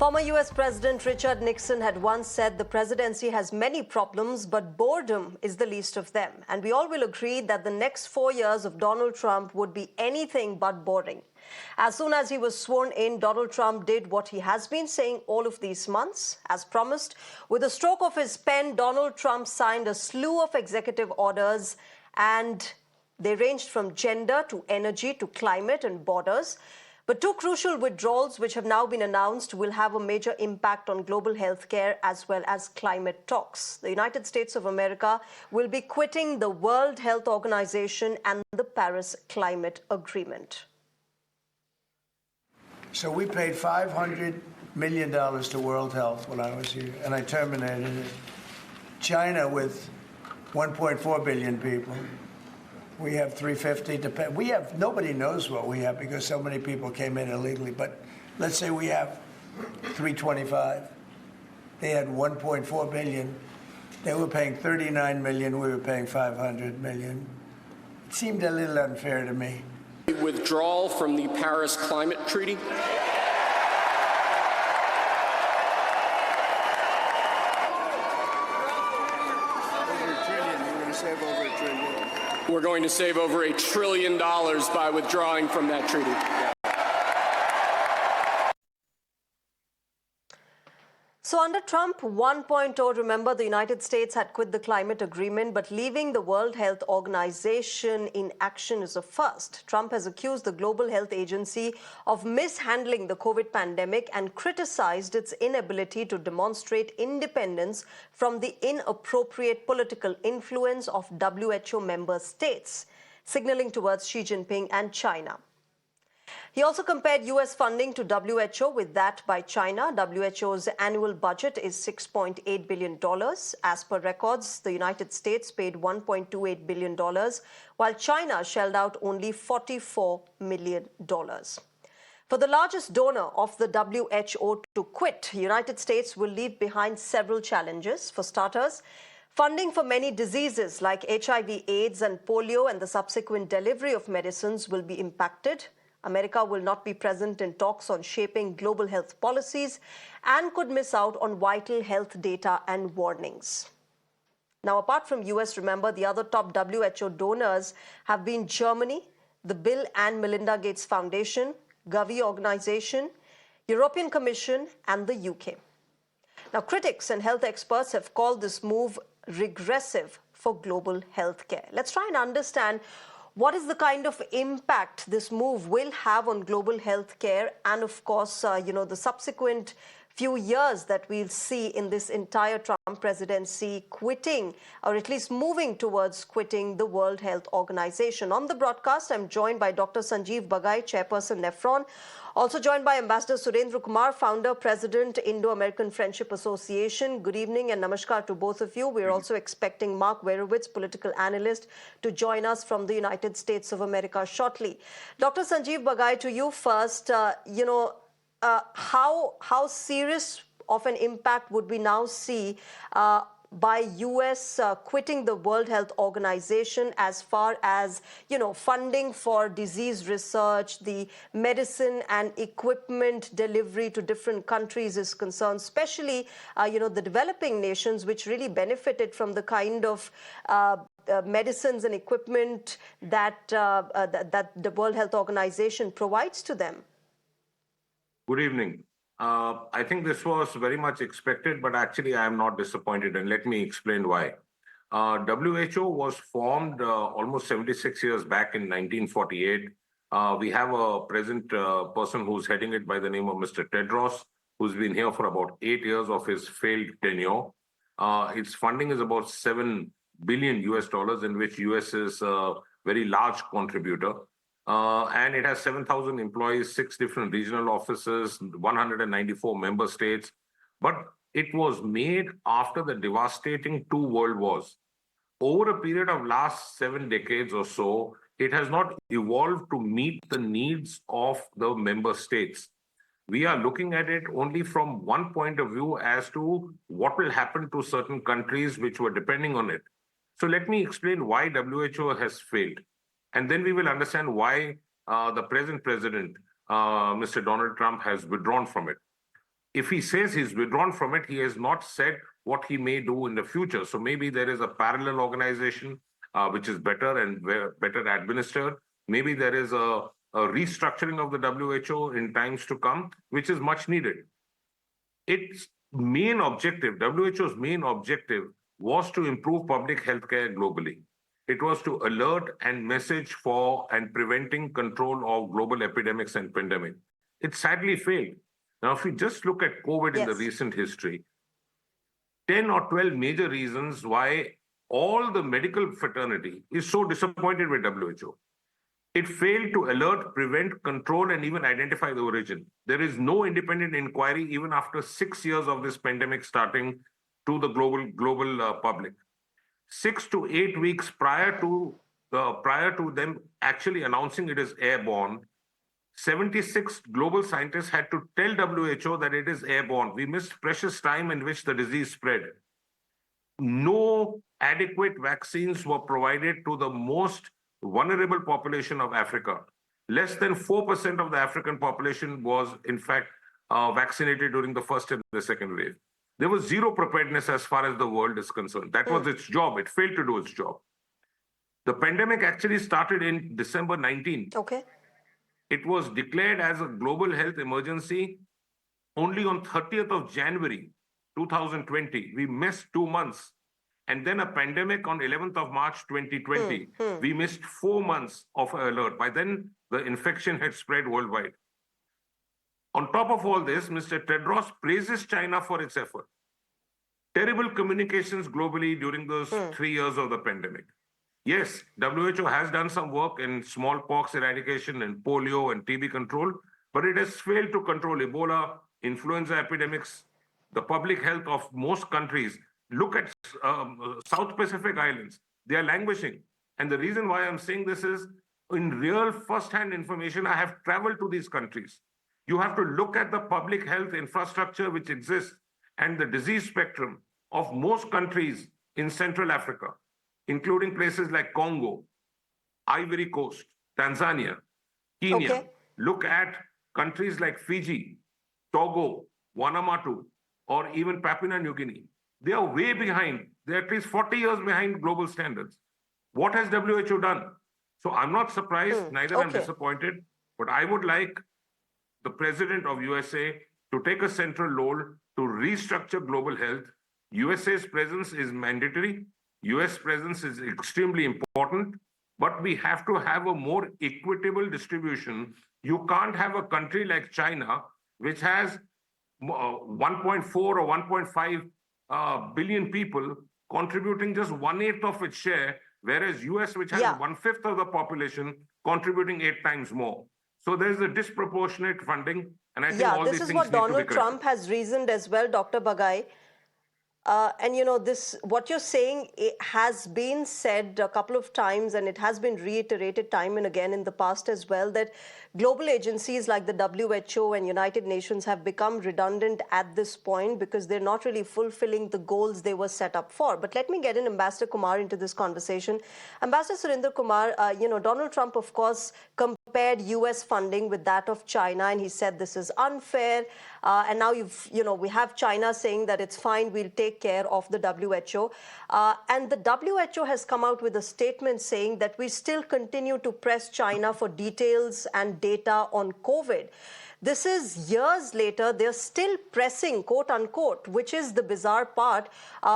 Former US President Richard Nixon had once said the presidency has many problems, but boredom is the least of them. And we all will agree that the next 4 years of Donald Trump would be anything but boring. As soon as he was sworn in, Donald Trump did what he has been saying all of these months. As promised, with a stroke of his pen, Donald Trump signed a slew of executive orders, and they ranged from gender to energy to climate and borders. But two crucial withdrawals which have now been announced will have a major impact on global health care as well as climate talks. The United States of America will be quitting the World Health Organization and the Paris Climate Agreement. So we paid $500 million to World Health when I was here, and I terminated it. China, with 1.4 billion people, we have 350 to pay. We have, nobody knows what we have because so many people came in illegally, but let's say we have 325. They had 1.4 billion. They were paying 39 million, we were paying 500 million. It seemed a little unfair to me. Withdrawal from the Paris Climate Treaty. We're going to save over $1 trillion by withdrawing from that treaty. So under Trump 1.0, remember, the United States had quit the climate agreement, but leaving the World Health Organization in action is a first. Trump has accused the Global Health Agency of mishandling the COVID pandemic and criticized its inability to demonstrate independence from the inappropriate political influence of WHO member states, signaling towards Xi Jinping and China. He also compared US funding to WHO with that by China. WHO's annual budget is $6.8 billion. As per records, the United States paid $1.28 billion, while China shelled out only $44 million. For the largest donor of the WHO to quit, the United States will leave behind several challenges. For starters, funding for many diseases like HIV, AIDS, and polio and the subsequent delivery of medicines will be impacted. America will not be present in talks on shaping global health policies and could miss out on vital health data and warnings. Now, apart from US, remember, the other top WHO donors have been Germany, the Bill and Melinda Gates Foundation, Gavi Organization, European Commission, and the UK. Now, critics and health experts have called this move regressive for global health care. Let's try and understand what is the kind of impact this move will have on global health care and, of course, the subsequent few years that we'll see in this entire Trump presidency quitting, or at least moving towards quitting, the World Health Organization. On the broadcast, I'm joined by Dr. Sanjeev Bagai, Chairperson Nephron, also joined by Ambassador Surendra Kumar, Founder, President, Indo-American Friendship Association. Good evening and namaskar to both of you. We're also expecting Mark Werowitz, political analyst, to join us from the United States of America shortly. Dr. Sanjeev Bagai, to you first. How serious of an impact would we now see by US quitting the World Health Organization as far as, funding for disease research, the medicine and equipment delivery to different countries is concerned, especially, the developing nations, which really benefited from the kind of medicines and equipment that the World Health Organization provides to them? Good evening. I think this was very much expected, but actually I am not disappointed, and let me explain why. WHO was formed almost 76 years back in 1948. We have a present person who's heading it by the name of Mr. Tedros, who's been here for about 8 years of his failed tenure. Its funding is about $7 billion US, in which US is a very large contributor. And it has 7,000 employees, 6 different regional offices, 194 member states. But it was made after the devastating 2 world wars. Over a period of last 7 decades or so, it has not evolved to meet the needs of the member states. We are looking at it only from one point of view as to what will happen to certain countries which were depending on it. So let me explain why WHO has failed. And then we will understand why the present president, Mr. Donald Trump, has withdrawn from it. if he says he's withdrawn from it, he has not said what he may do in the future. So maybe there is a parallel organization which is better and better administered. Maybe there is a restructuring of the WHO in times to come, which is much needed. Its main objective, WHO's main objective, was to improve public health care globally. It was to alert and message for and preventing control of global epidemics and pandemic. It sadly failed. Now, if we just look at COVID in the recent history, 10 or 12 major reasons why all the medical fraternity is so disappointed with WHO. It failed to alert, prevent, control, and even identify the origin. There is no independent inquiry even after 6 years of this pandemic starting to the global public. 6 to 8 weeks prior to them actually announcing it is airborne, 76 global scientists had to tell WHO that it is airborne. We missed precious time in which the disease spread. No adequate vaccines were provided to the most vulnerable population of Africa. Less than 4% of the African population was, in fact, vaccinated during the first and the second wave. There was zero preparedness as far as the world is concerned. That was its job. It failed to do its job. The pandemic actually started in December 19. Okay. It was declared as a global health emergency only on 30th of January 2020. We missed 2 months. And then a pandemic on 11th of March 2020. We missed 4 months of alert. By then, the infection had spread worldwide. On top of all this, Mr. Tedros praises China for its effort. Terrible communications globally during those 3 years of the pandemic. Yes, WHO has done some work in smallpox eradication and polio and TB control, but it has failed to control Ebola, influenza epidemics, the public health of most countries. Look at South Pacific Islands. They are languishing. And the reason why I'm saying this is, in real first-hand information, I have traveled to these countries. You have to look at the public health infrastructure which exists and the disease spectrum of most countries in Central Africa, including places like Congo, Ivory Coast, Tanzania, Kenya. Okay. Look at countries like Fiji, Togo, Vanuatu, or even Papua New Guinea. They are way behind. They're at least 40 years behind global standards. What has WHO done? So I'm not surprised, neither I'm disappointed, but I would like the president of USA to take a central role to restructure global health. USA's presence is mandatory. US presence is extremely important, but we have to have a more equitable distribution. You can't have a country like China, which has 1.4 or 1.5 billion people contributing just 1/8 of its share, whereas US, which has 1/5 of the population, contributing 8 times more. So there's a disproportionate funding, and I think all these things need to be corrected. This is what Donald Trump has reasoned as well, Dr. Bagai. And you know, this, what you're saying, it has been said a couple of times, and it has been reiterated time and again in the past as well, that global agencies like the WHO and United Nations have become redundant at this point because they're not really fulfilling the goals they were set up for. But let me get in Ambassador Kumar into this conversation. Ambassador Surinder Kumar, you know, Donald Trump, of course, compared US funding with that of China, and he said this is unfair. And now we have China saying that it's fine, we'll take care of the WHO. And the WHO has come out with a statement saying that we still continue to press China for details and data on COVID. This is years later, they're still pressing, quote unquote, which is the bizarre part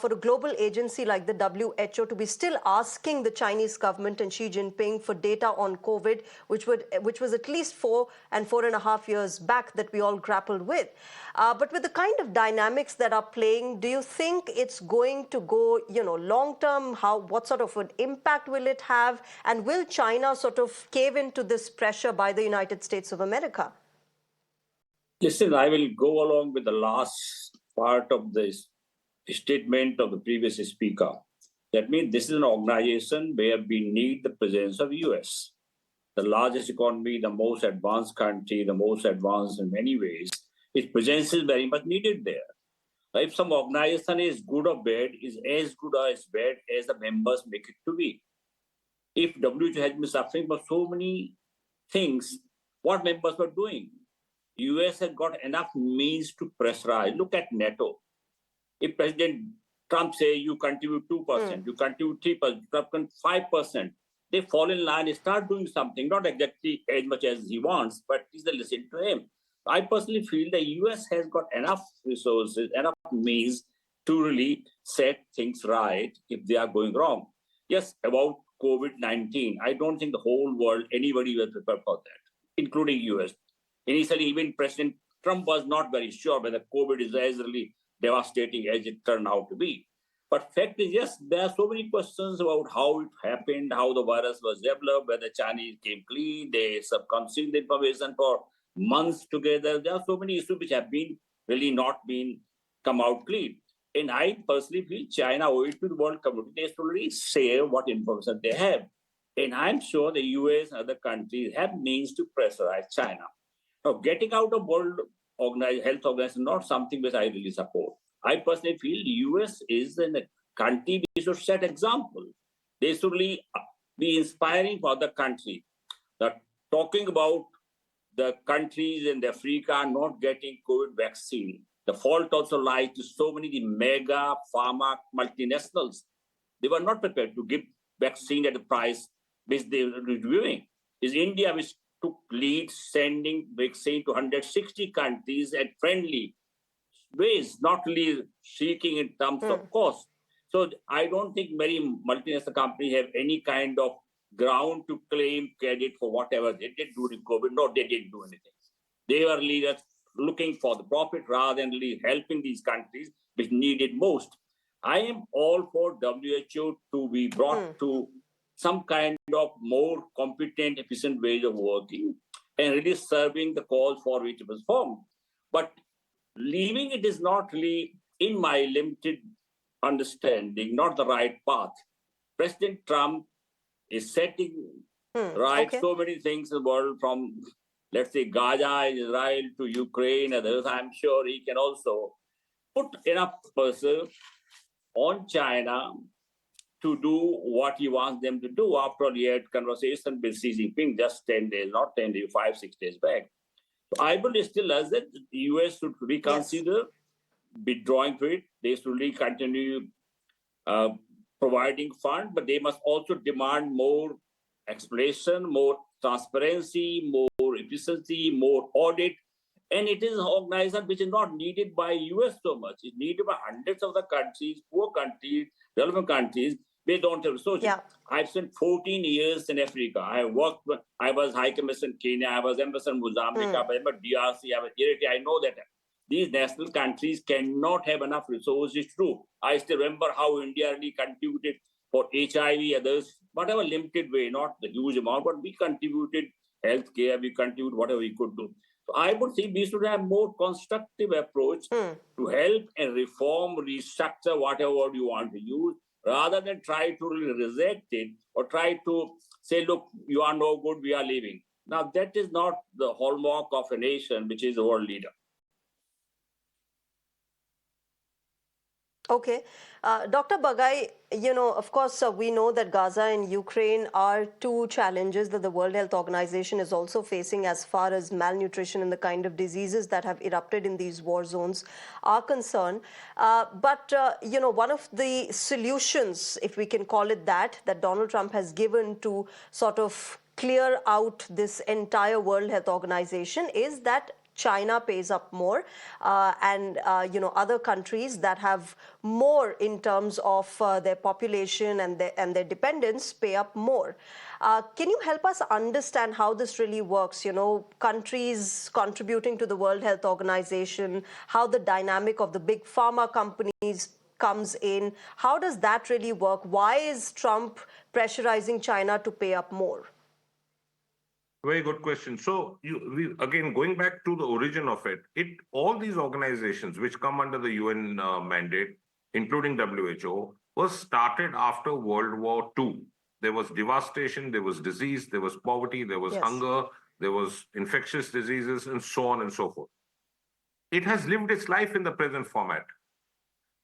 for a global agency like the WHO to be still asking the Chinese government and Xi Jinping for data on COVID, which was at least 4 and 4.5 years back that we all grappled with. But with the kind of dynamics that are playing, do you think it's going to go, long term? What sort of an impact will it have? And will China sort of cave into this pressure by the United States of America? Listen, I will go along with the last part of this statement of the previous speaker. That means this is an organization where we need the presence of US. The largest economy, the most advanced country, the most advanced in many ways, its presence is very much needed there. If some organization is good or bad, is as good or as bad as the members make it to be. If WHO has been suffering for so many things, what members were doing? US has got enough means to pressurize. Look at NATO. If President Trump say you contribute 2%, you contribute 3%, Trump can 5%, they fall in line and start doing something, not exactly as much as he wants, but at least they listen to him. I personally feel the US has got enough resources, enough means to really set things right if they are going wrong. Yes, about COVID-19, I don't think the whole world, anybody was prepared for that, including US. Initially, even President Trump was not very sure whether COVID is as really devastating as it turned out to be. But fact is, yes, there are so many questions about how it happened, how the virus was developed, whether Chinese came clean, they subconsumed the information for months together. There are so many issues which have been really not been come out clean. And I personally feel China owes it to the world community. They should really share what information they have. And I'm sure the US and other countries have means to pressurize China. Now, getting out of World Health Organization is not something which I really support. I personally feel the US is a country which should set example. They should really be inspiring for the country. That talking about the countries in Africa not getting COVID vaccine, the fault also lies to so many the mega pharma multinationals. They were not prepared to give vaccine at a price which they were reviewing. Is India which took lead sending vaccine to 160 countries at friendly ways, not really seeking in terms of cost. So I don't think many multinational companies have any kind of ground to claim credit for whatever they did during COVID. No, they didn't do anything. They were leaders looking for the profit rather than really helping these countries which need it most. I am all for WHO to be brought to some kind of more competent, efficient ways of working and really serving the cause for which it was formed. But leaving it is not really, in my limited understanding, not the right path. President Trump is setting right so many things in the world, from, let's say, Gaza, Israel to Ukraine, others. I'm sure he can also put enough pressure on China to do what he wants them to do. After all, he had conversation with Xi Jinping just 10 days, not 10 days, 5-6 days back. So I believe still as that the US should reconsider withdrawing from it. They should really continue providing funds, but they must also demand more explanation, more transparency, more efficiency, more audit. And it is an organization which is not needed by US so much. It's needed by hundreds of the countries, poor countries, developing countries. They don't have resources. I've spent 14 years in Africa. I was High Commissioner in Kenya, I was Ambassador in Mozambique, I was DRC, I was Eritrea. I know that these national countries cannot have enough resources to do. I still remember how India really contributed for HIV, others, whatever limited way, not the huge amount, but we contributed healthcare, we contributed whatever we could do. So I would say we should have more constructive approach to help and reform, restructure, whatever word you want to use, rather than try to really reject it or try to say, look, you are no good, we are leaving. Now, that is not the hallmark of a nation which is a world leader. Okay. Dr. Bagai, of course, we know that Gaza and Ukraine are two challenges that the World Health Organization is also facing as far as malnutrition and the kind of diseases that have erupted in these war zones are concerned. But one of the solutions, if we can call it that Donald Trump has given to sort of clear out this entire World Health Organization is that China pays up more, and other countries that have more in terms of their population and their dependents pay up more. Can you help us understand how this really works? Countries contributing to the World Health Organization, how the dynamic of the big pharma companies comes in. How does that really work? Why is Trump pressurizing China to pay up more? Very good question. So, again, going back to the origin of it, all these organizations which come under the UN mandate, including WHO, was started after World War II. There was devastation, there was disease, there was poverty, there was hunger, there was infectious diseases, and so on and so forth. It has lived its life in the present format.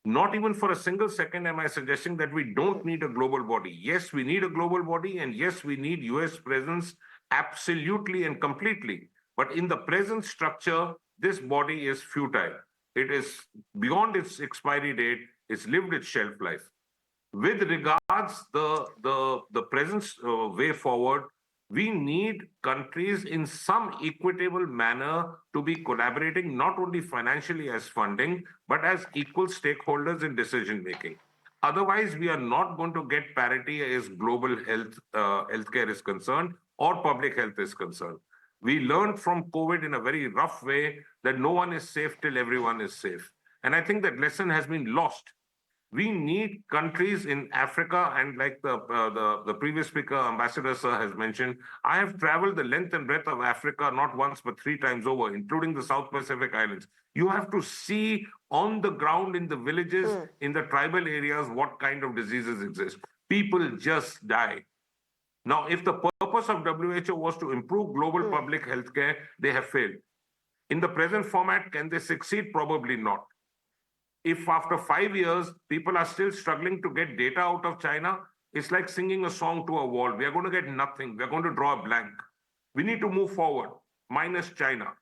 Not even for a single second am I suggesting that we don't need a global body. Yes, we need a global body, and yes, we need US presence absolutely and completely. But in the present structure, this body is futile. It is beyond its expiry date. It's lived its shelf life. With regards the present way forward, we need countries in some equitable manner to be collaborating, not only financially as funding, but as equal stakeholders in decision making. Otherwise, we are not going to get parity as global healthcare is concerned or public health is concerned. We learned from COVID in a very rough way that no one is safe till everyone is safe. And I think that lesson has been lost. We need countries in Africa, and like the previous speaker, Ambassador Sir, has mentioned, I have traveled the length and breadth of Africa not once but 3 times over, including the South Pacific Islands. You have to see on the ground in the villages, in the tribal areas, what kind of diseases exist. People just die. Now, if the purpose of WHO was to improve global public health care, they have failed. In the present format, can they succeed? Probably not. If after 5 years, people are still struggling to get data out of China, it's like singing a song to a wall. We are going to get nothing. We are going to draw a blank. We need to move forward, minus China.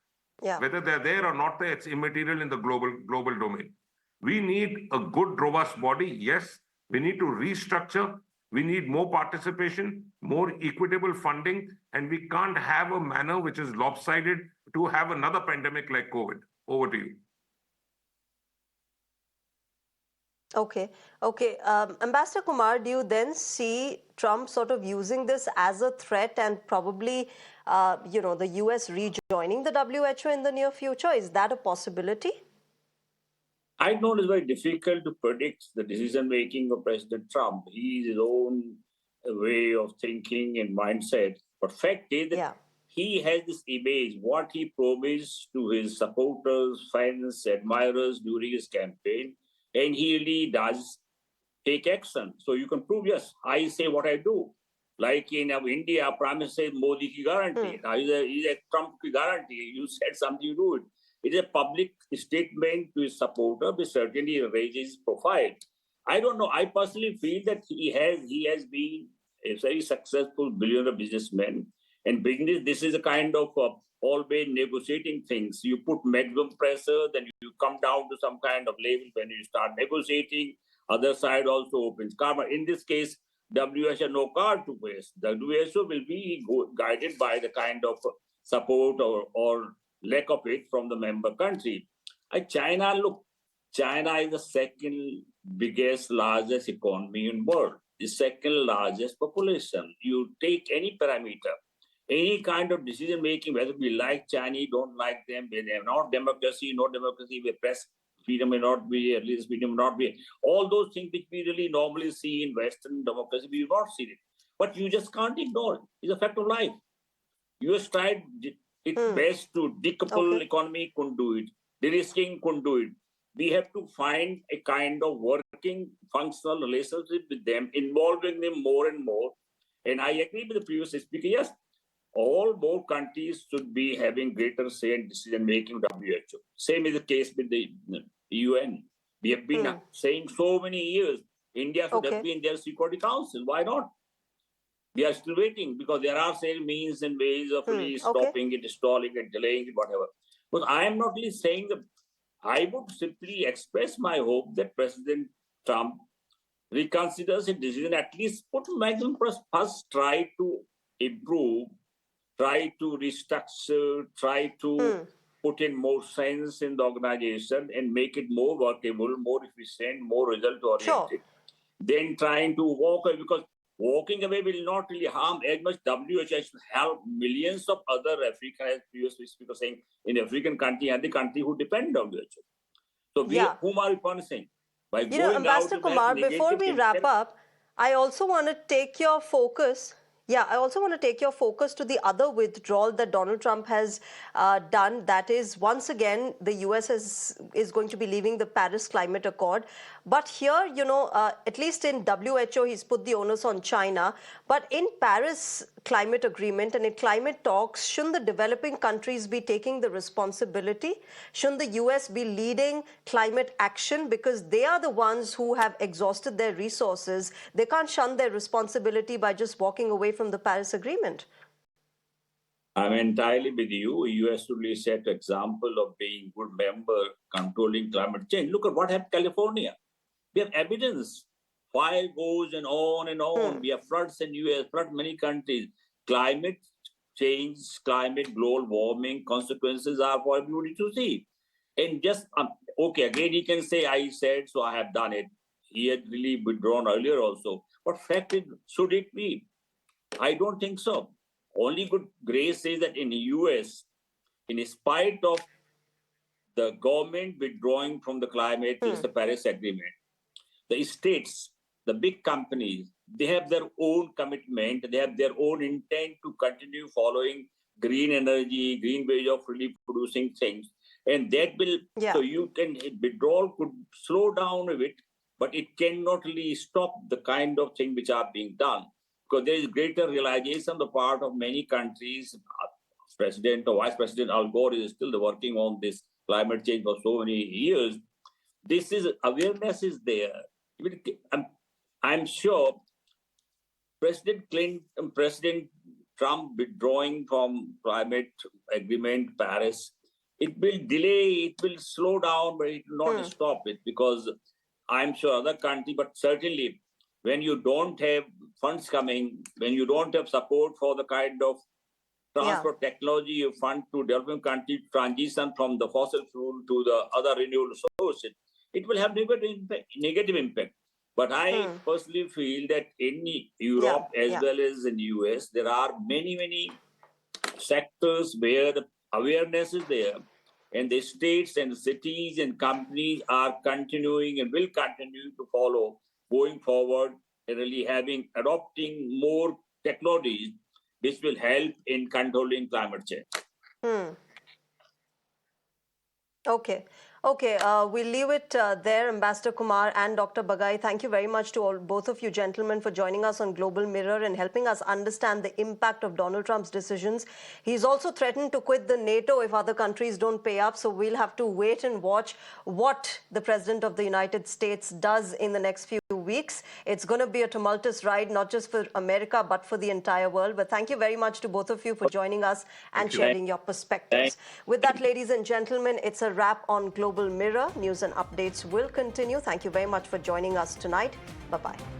Yeah. Whether they're there or not there, it's immaterial in the global domain. We need a good, robust body, yes. We need to restructure. We need more participation, more equitable funding, and we can't have a manner which is lopsided to have another pandemic like COVID. Over to you. Okay. Ambassador Kumar, do you then see Trump sort of using this as a threat and probably, the US rejoining the WHO in the near future? Is that a possibility? I know it's very difficult to predict the decision-making of President Trump. He has his own way of thinking and mindset. But fact is that he has this image, what he promised to his supporters, fans, admirers during his campaign, and he really does take action. So you can prove, yes, I say what I do. Like in India, Prime Minister says Modi ki guarantee. Now he's a Trump ki guarantee. You said something, you do it. It's a public statement to his supporter, which certainly raises his profile. I don't know. I personally feel that he has been a very successful billionaire businessman. And business, this is a kind of always negotiating things. You put maximum pressure, then you come down to some kind of level when you start negotiating. Other side also opens karma. In this case, WHO has no card to face. The WHO will be guided by the kind of support or lack of it from the member country. China is the second biggest, largest economy in the world, the second largest population. You take any parameter, any kind of decision making, whether we like Chinese, don't like them, they have not democracy, no democracy, where press freedom may not be, at least freedom may not be. All those things which we really normally see in Western democracy, we have not seen it. But you just can't ignore it. It's a fact of life. US tried its best to decouple economy, couldn't do it. De-risking, couldn't do it. We have to find a kind of working, functional relationship with them, involving them more and more. And I agree with the previous speaker, yes, all more countries should be having greater say in decision-making WHO. Same is the case with the UN. We have been saying so many years, India should have been their Security Council. Why not? We are still waiting because there are still means and ways of really stopping it, stalling it, delaying it, whatever. But I am not really saying that. I would simply express my hope that President Trump reconsiders his decision, at least put maximum first, try to improve, try to restructure, try to put in more sense in the organization and make it more workable, more efficient, more result-oriented. Then trying to walk away, because walking away will not really harm as much. WHO should help millions of other African, as previous speaker saying, in African country and the country who depend on WHO. So whom are we punishing? By going Ambassador out Kumar, before we wrap up, I also want to take your focus. I also want to take your focus to the other withdrawal that Donald Trump has done. That is, once again, the US is going to be leaving the Paris Climate Accord. But here, at least in WHO, he's put the onus on China. But in Paris Climate Agreement and in climate talks, shouldn't the developing countries be taking the responsibility? Shouldn't the US be leading climate action? Because they are the ones who have exhausted their resources. They can't shun their responsibility by just walking away from the Paris Agreement. I'm entirely with you. US really set example of being good member controlling climate change. Look at what happened in California. We have evidence. Fire goes and on and on. We have floods in US, flood in many countries. Climate change, climate global warming consequences are for everybody to see. And just okay, again he can say I said so, I have done it. He had really withdrawn earlier also. But fact is, should it be? I don't think so. Only good grace says that in the US, in spite of the government withdrawing from the climate, the Paris Agreement, the states, the big companies, they have their own commitment, they have their own intent to continue following green energy, green way of really producing things. And that will, so you can, withdrawal could slow down a bit, but it cannot really stop the kind of thing which are being done. Because there is greater realization on the part of many countries. President or Vice President Al Gore is still working on this climate change for so many years. This is awareness is there. I'm sure President Clinton, President Trump withdrawing from climate agreement, Paris, it will delay, it will slow down, but it will not stop it, because I'm sure other countries, but certainly when you don't have funds coming, when you don't have support for the kind of transport technology you fund to developing countries transition from the fossil fuel to the other renewable sources, it will have negative impact. But I personally feel that in Europe as well as in the US, there are many sectors where the awareness is there, and the states and cities and companies are continuing and will continue to follow going forward, and really adopting more technologies which will help in controlling climate change. Okay. We'll leave it there, Ambassador Kumar and Dr. Bagai. Thank you very much to both of you gentlemen for joining us on Global Mirror and helping us understand the impact of Donald Trump's decisions. He's also threatened to quit the NATO if other countries don't pay up, so we'll have to wait and watch what the President of the United States does in the next few weeks. It's going to be a tumultuous ride, not just for America, but for the entire world. But thank you very much to both of you for joining us and sharing your perspectives. With that, ladies and gentlemen, it's a wrap on Global Mirror. News and updates will continue. Thank you very much for joining us tonight. Bye-bye.